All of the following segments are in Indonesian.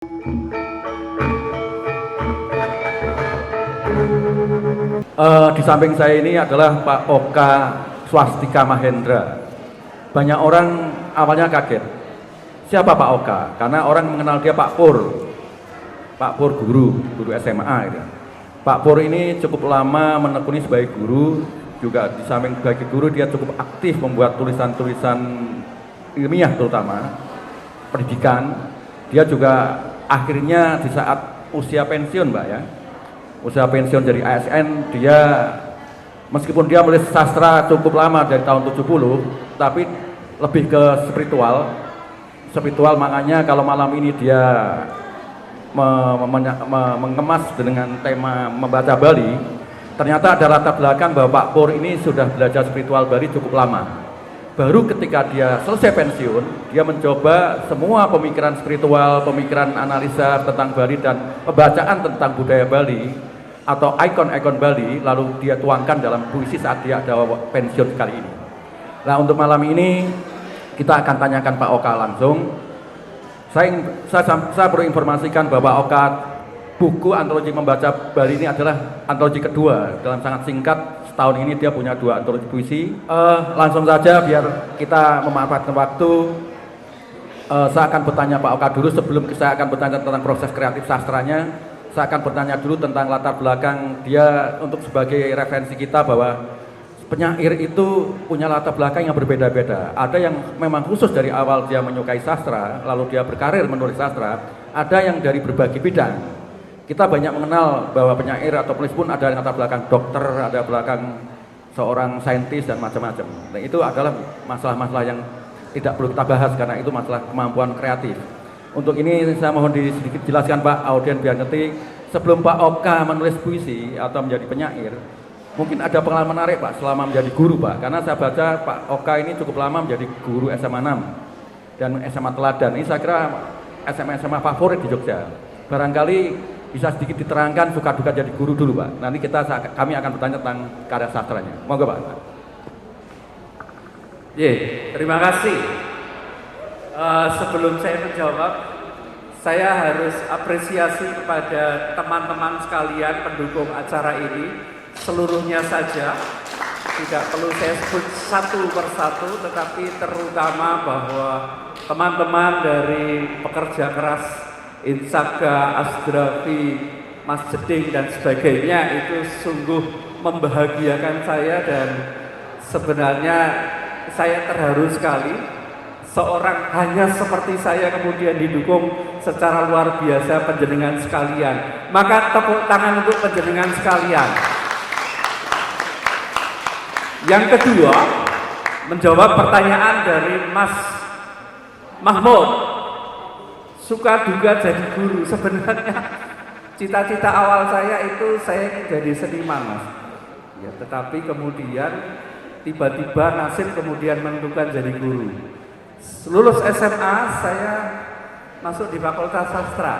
Di samping saya ini adalah Pak Oka Swastika Mahendra. Banyak orang awalnya kaget, siapa Pak Oka? Karena orang mengenal dia Pak Pur guru SMA gitu. Pak Pur ini cukup lama menekuni sebagai guru, juga di samping sebagai guru dia cukup aktif membuat tulisan-tulisan ilmiah terutama pendidikan. Dia juga akhirnya di saat usia pensiun Mbak ya, usia pensiun dari ASN, dia meskipun dia menulis sastra cukup lama dari tahun 70, tapi lebih ke spiritual, makanya kalau malam ini dia mengemas dengan tema membaca Bali, ternyata ada latar belakang bahwa Pak Pur ini sudah belajar spiritual Bali cukup lama. Baru ketika dia selesai pensiun, dia mencoba semua pemikiran spiritual, pemikiran analisa tentang Bali dan pembacaan tentang budaya Bali atau ikon-ikon Bali, lalu dia tuangkan dalam puisi saat dia ada pensiun kali ini. Nah, untuk malam ini kita akan tanyakan Pak Oka langsung. Saya perlu informasikan bahwa Oka buku antologi membaca Bali ini adalah antologi kedua. Dalam sangat singkat, setahun ini dia punya 2 antologi puisi. Langsung saja biar kita memanfaatkan waktu. Saya akan bertanya Pak Oka dulu sebelum saya akan bertanya tentang proses kreatif sastranya. Saya akan bertanya dulu tentang latar belakang dia untuk sebagai referensi kita bahwa penyair itu punya latar belakang yang berbeda-beda. Ada yang memang khusus dari awal dia menyukai sastra, lalu dia berkarir menulis sastra. Ada yang dari berbagai bidang. Kita banyak mengenal bahwa penyair atau penulis pun ada latar belakang dokter, ada belakang seorang saintis dan macam-macam. Nah, itu adalah masalah-masalah yang tidak perlu kita bahas karena itu masalah kemampuan kreatif. Untuk ini saya mohon sedikit jelaskan Pak, audien biar ngerti. Sebelum Pak Oka menulis puisi atau menjadi penyair, mungkin ada pengalaman menarik Pak selama menjadi guru Pak. Karena saya baca Pak Oka ini cukup lama menjadi guru SMA 6 dan SMA Teladan. Ini saya kira SMA favorit di Jogja. Barangkali bisa sedikit diterangkan suka duka jadi guru dulu Pak. Nanti kami akan bertanya tentang karya sastranya. Monggo Pak. Terima kasih. Sebelum saya menjawab, saya harus apresiasi kepada teman-teman sekalian pendukung acara ini, seluruhnya saja. Tidak perlu saya sebut satu persatu, tetapi terutama bahwa teman-teman dari pekerja keras Insaga, Asdrafi, Mas Jeding dan sebagainya itu sungguh membahagiakan saya dan sebenarnya saya terharu sekali. Seorang hanya seperti saya kemudian didukung secara luar biasa panjenengan sekalian. Maka tepuk tangan untuk panjenengan sekalian. Yang kedua, menjawab pertanyaan dari Mas Mahmud. Suka duga jadi guru. Sebenarnya cita-cita awal saya itu saya ingin jadi seniman Mas. Ya, tetapi kemudian tiba-tiba nasib kemudian menentukan jadi guru. Lulus SMA saya masuk di Fakultas Sastra,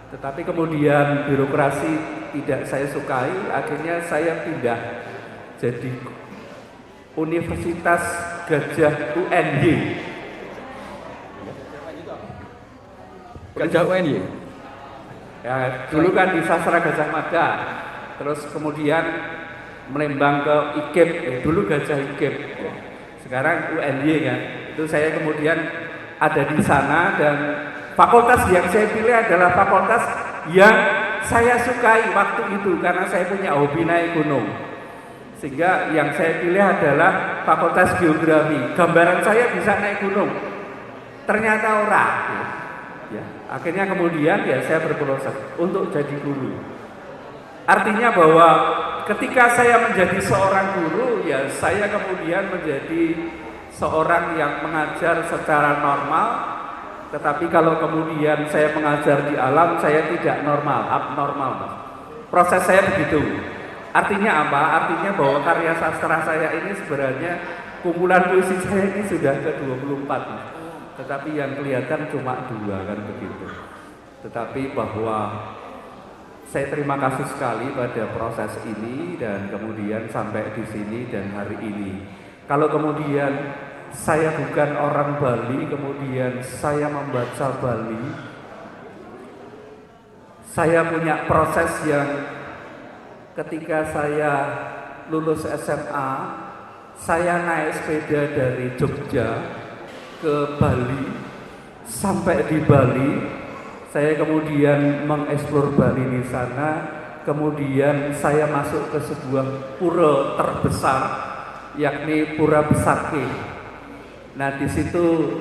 tetapi kemudian birokrasi tidak saya sukai, akhirnya saya pindah jadi Universitas Gajah UNY. Gajah UNY? Ya, dulu kan di Sastra Gajah Mada, terus kemudian melembang ke IKIP, dulu Gajah IKIP, sekarang UNY kan. Itu saya kemudian ada di sana dan fakultas yang saya pilih adalah fakultas yang saya sukai waktu itu karena saya punya hobi naik gunung. Sehingga yang saya pilih adalah Fakultas Geografi. Gambaran saya bisa naik gunung. Ternyata ora. Ya, akhirnya kemudian ya saya berproses untuk jadi guru. Artinya bahwa ketika saya menjadi seorang guru ya saya kemudian menjadi seorang yang mengajar secara normal, tetapi kalau kemudian saya mengajar di alam, saya tidak normal, abnormal. Proses saya begitu. Artinya apa? Artinya bahwa karya sastra saya ini sebenarnya kumpulan puisi saya ini sudah ke-24. Tetapi yang kelihatan cuma 2 kan begitu. Tetapi bahwa saya terima kasih sekali pada proses ini dan kemudian sampai di sini dan hari ini. Kalau kemudian saya bukan orang Bali, kemudian saya membaca Bali, saya punya proses yang ketika saya lulus SMA, saya naik sepeda dari Jogja ke Bali. Sampai di Bali, saya kemudian mengeksplor Bali di sana. Kemudian saya masuk ke sebuah pura terbesar, yakni Pura Besakih. Nah, di situ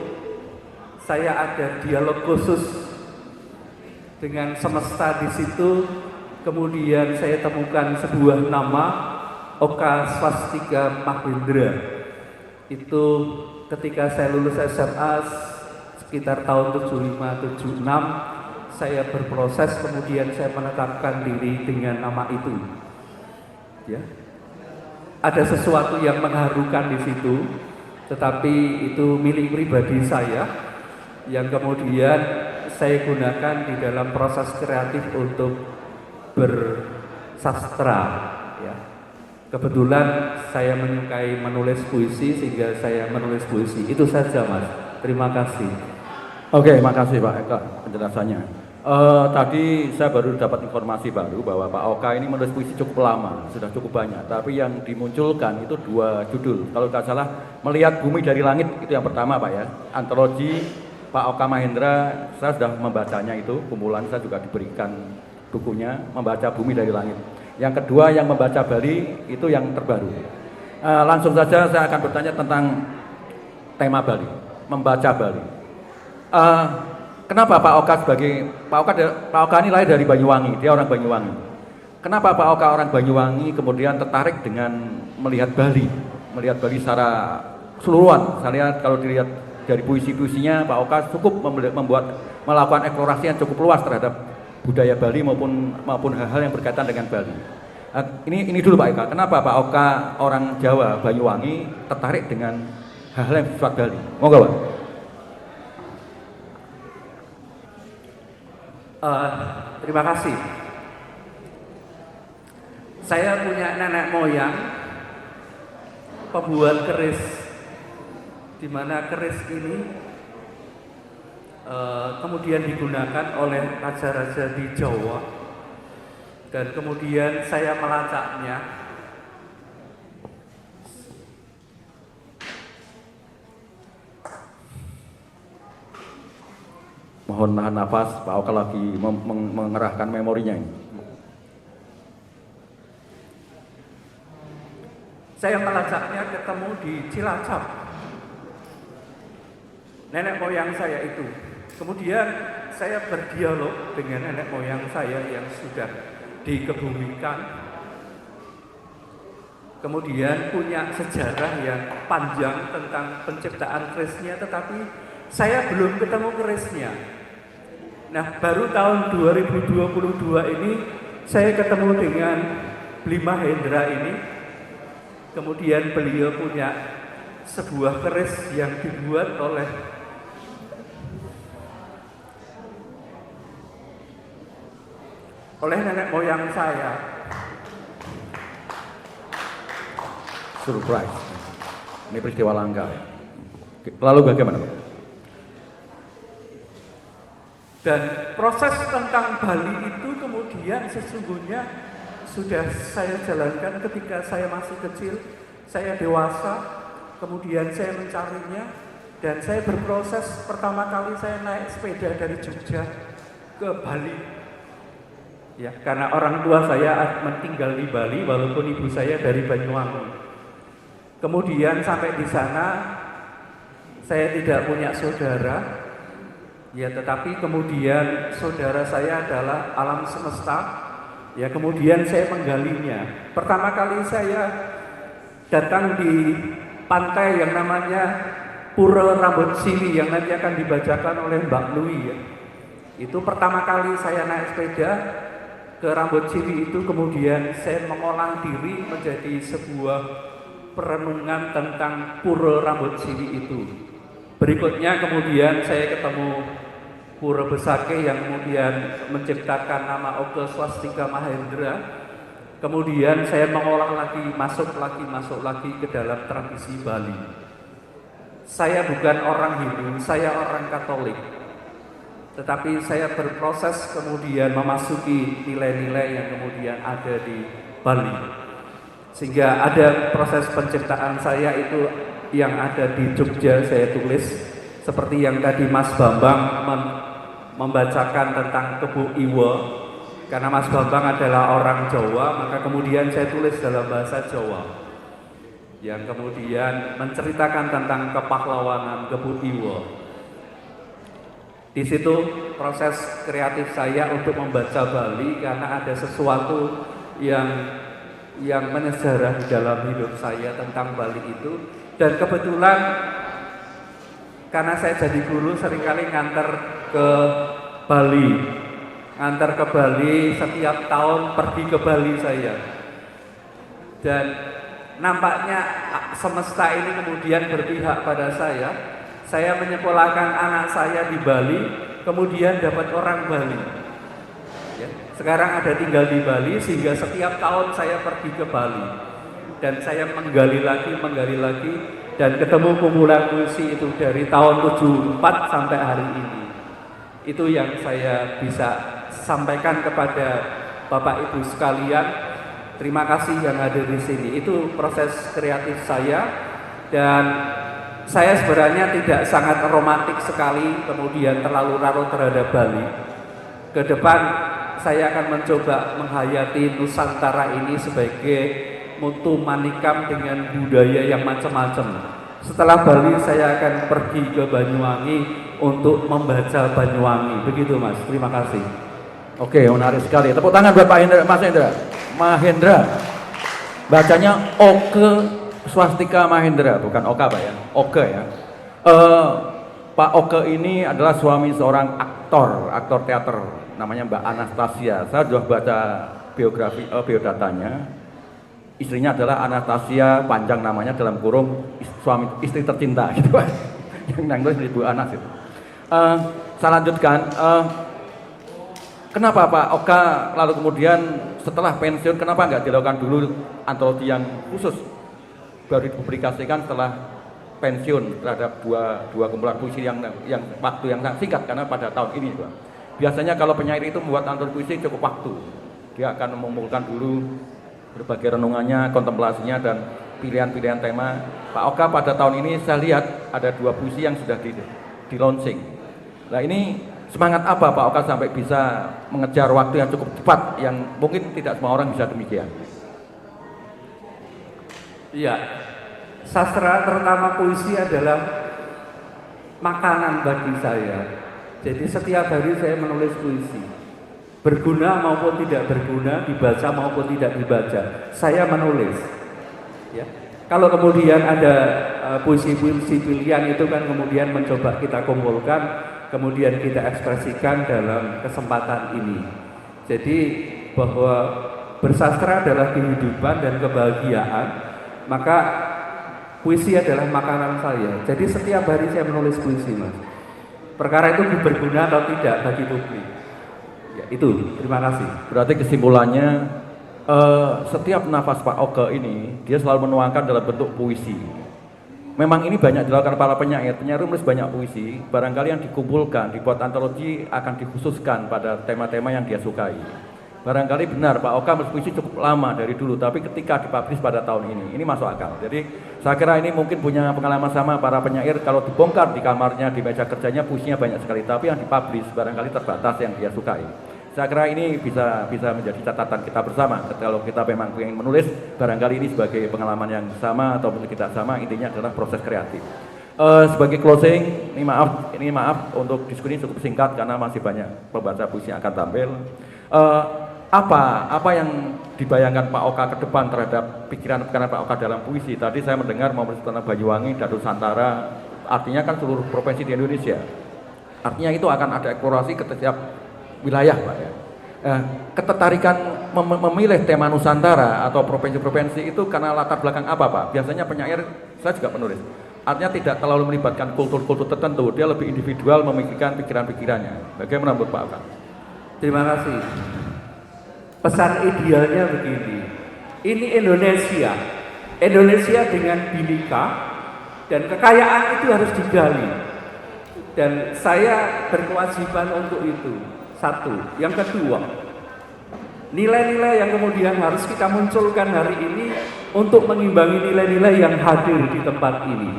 saya ada dialog khusus dengan semesta di situ. Kemudian saya temukan sebuah nama, Oka Swastika Mahendra. Itu ketika saya lulus SMA sekitar tahun 75-76, saya berproses, kemudian saya menetapkan diri dengan nama itu. Ya, ada sesuatu yang mengharukan di situ, tetapi itu milik pribadi saya yang kemudian saya gunakan di dalam proses kreatif untuk bersastra. Ya. Kebetulan saya menyukai menulis puisi sehingga saya menulis puisi. Itu saja, Mas. Terima kasih. Oke, makasih Pak Eka penjelasannya. Tadi saya baru dapat informasi baru bahwa Pak Oka ini menulis puisi cukup lama, sudah cukup banyak. Tapi yang dimunculkan itu 2 judul. Kalau tidak salah, Melihat Bumi dari Langit itu yang pertama Pak ya. Antologi Pak Oka Mahendra, saya sudah membacanya itu, kumpulan saya juga diberikan bukunya, Membaca Bumi dari Langit. Yang kedua yang Membaca Bali itu yang terbaru. Langsung saja saya akan bertanya tentang tema Bali, Membaca Bali. Kenapa Pak Oka Pak Oka ini lahir dari Banyuwangi, dia orang Banyuwangi. Kenapa Pak Oka orang Banyuwangi kemudian tertarik dengan melihat Bali secara keseluruhan? Saya lihat kalau dilihat dari puisi-puisinya Pak Oka cukup melakukan eksplorasi yang cukup luas terhadap budaya Bali maupun hal-hal yang berkaitan dengan Bali. Ini dulu Pak Eka, kenapa Pak Oka orang Jawa Banyuwangi tertarik dengan hal-hal yang bersifat Bali? Monggo Pak. Terima kasih. Saya punya nenek moyang pembuat keris, di mana keris ini kemudian digunakan oleh raja-raja di Jawa, dan kemudian saya melacaknya. Mohon nahan nafas, Pak Oka lagi mengerahkan memorinya ini. Saya melacaknya ketemu di Cilacap, nenek moyang saya itu. Kemudian saya berdialog dengan nenek moyang saya yang sudah dikebumikan. Kemudian punya sejarah yang panjang tentang penciptaan kerisnya, tetapi saya belum ketemu kerisnya. Nah, baru tahun 2022 ini saya ketemu dengan Bli Mahendra ini. Kemudian beliau punya sebuah keris yang dibuat oleh nenek moyang saya. Surprise. Ini peristiwa langka. Lalu bagaimana Pak? Dan proses tentang Bali itu kemudian sesungguhnya sudah saya jalankan ketika saya masih kecil, saya dewasa, kemudian saya mencarinya, dan saya berproses. Pertama kali saya naik sepeda dari Jogja ke Bali. Ya, karena orang tua saya tinggal di Bali walaupun ibu saya dari Banyuwangi. Kemudian sampai di sana saya tidak punya saudara. Ya, tetapi kemudian saudara saya adalah alam semesta. Ya, kemudian saya menggalinya. Pertama kali saya datang di pantai yang namanya Pura Rambut Sili yang nanti akan dibacakan oleh Mbak Lui ya. Itu pertama kali saya naik sepeda ke Rambut Sili itu, kemudian saya mengolah diri menjadi sebuah perenungan tentang Pura Rambut Sili itu. Berikutnya kemudian saya ketemu Pura Besakih yang kemudian menciptakan nama Oka Swastika Mahendra. Kemudian saya mengolah lagi, masuk lagi ke dalam tradisi Bali. Saya bukan orang Hindu, saya orang Katolik. tetapi saya berproses kemudian memasuki nilai-nilai yang kemudian ada di Bali. Sehingga ada proses penciptaan saya itu yang ada di Jogja saya tulis, seperti yang tadi Mas Bambang membacakan tentang Kebu Iwo. Karena Mas Bambang adalah orang Jawa, maka kemudian saya tulis dalam bahasa Jawa, yang kemudian menceritakan tentang kepahlawanan Kebu Iwo. Di situ proses kreatif saya untuk membaca Bali, karena ada sesuatu yang menyejarah di dalam hidup saya tentang Bali itu. Dan kebetulan karena saya jadi guru, seringkali nganter ke Bali. Ngantar ke Bali, setiap tahun pergi ke Bali saya. Dan nampaknya semesta ini kemudian berpihak pada saya. Saya menyekolahkan anak saya di Bali, kemudian dapat orang Bali. Ya, sekarang ada tinggal di Bali, sehingga setiap tahun saya pergi ke Bali. Dan saya menggali lagi, dan ketemu kumpulan puisi itu dari tahun 74 sampai hari ini. Itu yang saya bisa sampaikan kepada Bapak Ibu sekalian. Terima kasih yang hadir di sini. Itu proses kreatif saya, dan saya sebenarnya tidak sangat romantis sekali kemudian terlalu larut terhadap Bali. Ke depan saya akan mencoba menghayati Nusantara ini sebagai mutu manikam dengan budaya yang macam-macam. Setelah Bali saya akan pergi ke Banyuwangi untuk membaca Banyuwangi. Begitu Mas, terima kasih. Oke, menarik sekali. Tepuk tangan buat Pak Hendra, Mas Hendra. Mahendra. Bacanya Oke Swastika Mahendra, bukan Oka Pak ya. Oke ya. Pak Oke ini adalah suami seorang aktor teater, namanya Mbak Anastasia. Saya sudah baca biodatanya. Istrinya adalah Anastasia, panjang namanya, dalam kurung istri tercinta gitu Pak. Yang nangis Ibu Anas itu. Saya lanjutkan. Kenapa Pak Oka lalu kemudian setelah pensiun, kenapa nggak dilakukan dulu antologi yang khusus baru dipublikasikan setelah pensiun terhadap dua kumpulan puisi yang waktu yang sangat singkat, karena pada tahun ini Pak. Biasanya kalau penyair itu membuat antologi puisi cukup waktu, dia akan mengumpulkan dulu berbagai renungannya, kontemplasinya, dan pilihan-pilihan tema. Pak Oka pada tahun ini saya lihat ada 2 puisi yang sudah di launching. Nah ini semangat apa Pak Oka sampai bisa mengejar waktu yang cukup cepat, yang mungkin tidak semua orang bisa demikian? Iya, sastra terutama puisi adalah makanan bagi saya. Jadi setiap hari saya menulis puisi, berguna maupun tidak berguna, dibaca maupun tidak dibaca, saya menulis. Ya. Kalau kemudian ada puisi-puisi pilihan itu kan kemudian mencoba kita kumpulkan, kemudian kita ekspresikan dalam kesempatan ini. Jadi bahwa bersastra adalah kehidupan dan kebahagiaan, maka puisi adalah makanan saya. Jadi setiap hari saya menulis puisi Mas. Perkara itu berguna atau tidak bagi publik. Ya, itu, terima kasih. Berarti kesimpulannya setiap nafas Pak Oke ini dia selalu menuangkan dalam bentuk puisi. Memang ini banyak dilakukan para penyair menulis banyak puisi, barangkali yang dikumpulkan, dibuat antologi akan dikhususkan pada tema-tema yang dia sukai. Barangkali benar Pak Oka menulis puisi cukup lama dari dulu, tapi ketika dipublish pada tahun ini masuk akal. Jadi saya kira ini mungkin punya pengalaman sama para penyair, kalau dibongkar di kamarnya, di meja kerjanya puisinya banyak sekali, tapi yang dipublish barangkali terbatas yang dia sukai. Saya kira ini bisa menjadi catatan kita bersama. Kalau kita memang ingin menulis, barangkali ini sebagai pengalaman yang sama atau mungkin tidak sama, intinya adalah proses kreatif. Sebagai closing, ini maaf untuk diskusi cukup singkat karena masih banyak pembaca puisi yang akan tampil. Apa yang dibayangkan Pak Oka ke depan terhadap pikiran-pikiran Pak Oka dalam puisi? Tadi saya mendengar mau tentang Banyuwangi, Danau Nusantara, artinya kan seluruh provinsi di Indonesia. Artinya itu akan ada eksplorasi ke setiap wilayah Pak ya. Ketertarikan memilih tema Nusantara atau provinsi-provinsi itu karena latar belakang apa Pak? Biasanya penyair, saya juga penulis, artinya tidak terlalu melibatkan kultur-kultur tertentu, dia lebih individual memikirkan pikiran-pikirannya. Bagaimana menurut Pak Oka? Terima kasih. Pesan idealnya begini, ini Indonesia dengan binika dan kekayaan itu harus digali. Dan saya berkewajiban untuk itu. Satu. Yang kedua, nilai-nilai yang kemudian harus kita munculkan hari ini untuk mengimbangi nilai-nilai yang hadir di tempat ini.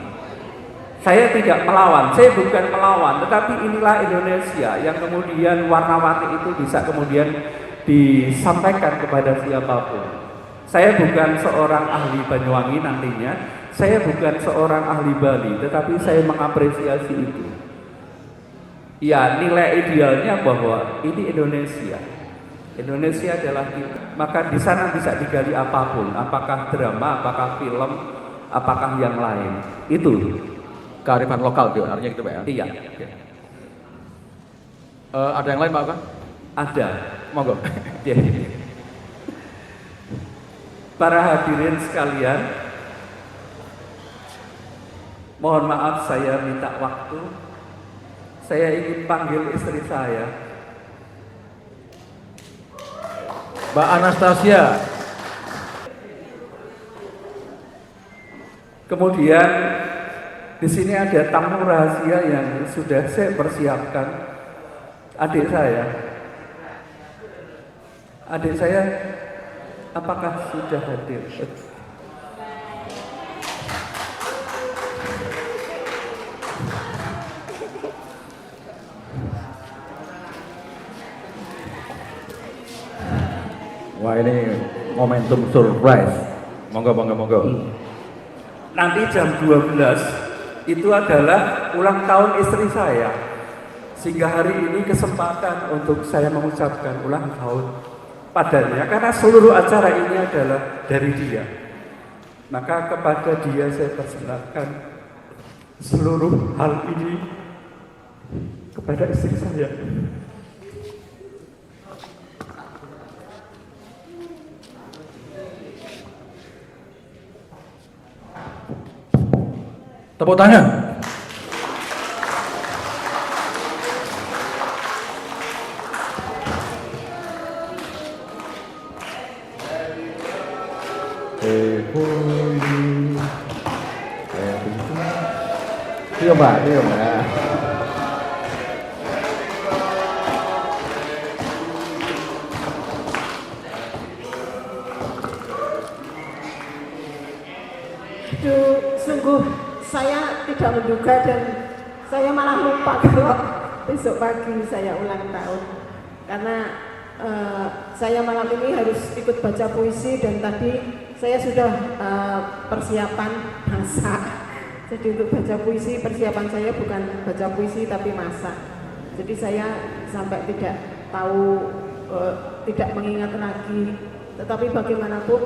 Saya tidak melawan, saya bukan melawan, tetapi inilah Indonesia yang kemudian warna-warni itu bisa kemudian disampaikan kepada siapapun. Saya bukan seorang ahli Banyuwangi nantinya, saya bukan seorang ahli Bali, tetapi saya mengapresiasi itu. Ya, nilai idealnya bahwa ini Indonesia. Indonesia adalah kita. Maka di sana bisa digali apapun, apakah drama, apakah film, apakah yang lain. Itu Kearifan lokal itu artinya gitu Pak ya? iya. Ada yang lain Pak Oka? Ada. Monggo. Ya. Para hadirin sekalian, mohon maaf saya minta waktu. Saya ingin panggil istri saya. Mbak Anastasia. Kemudian di sini ada tamu rahasia yang sudah saya persiapkan. Adik saya. Adik saya apakah sudah hadir? Wah ini momentum surprise. Monggo, monggo, monggo. Nanti jam 12 itu adalah ulang tahun istri saya. Sehingga hari ini kesempatan untuk saya mengucapkan ulang tahun padanya. Karena seluruh acara ini adalah dari dia. Maka kepada dia saya persilakan seluruh hal ini kepada istri saya. Tepuk tangan. Iya Pak, iya Pak. Sungguh saya tidak menduga dan saya malah lupa kalau besok pagi saya ulang tahun karena saya malam ini harus ikut baca puisi dan tadi saya sudah persiapan masak. Jadi untuk baca puisi persiapan saya bukan baca puisi tapi masak. Jadi saya sampai tidak tahu tidak mengingat lagi. Tetapi bagaimanapun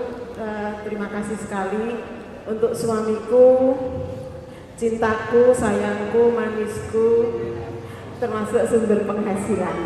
terima kasih sekali untuk suamiku, cintaku, sayangku, manisku, termasuk sumber penghasilan.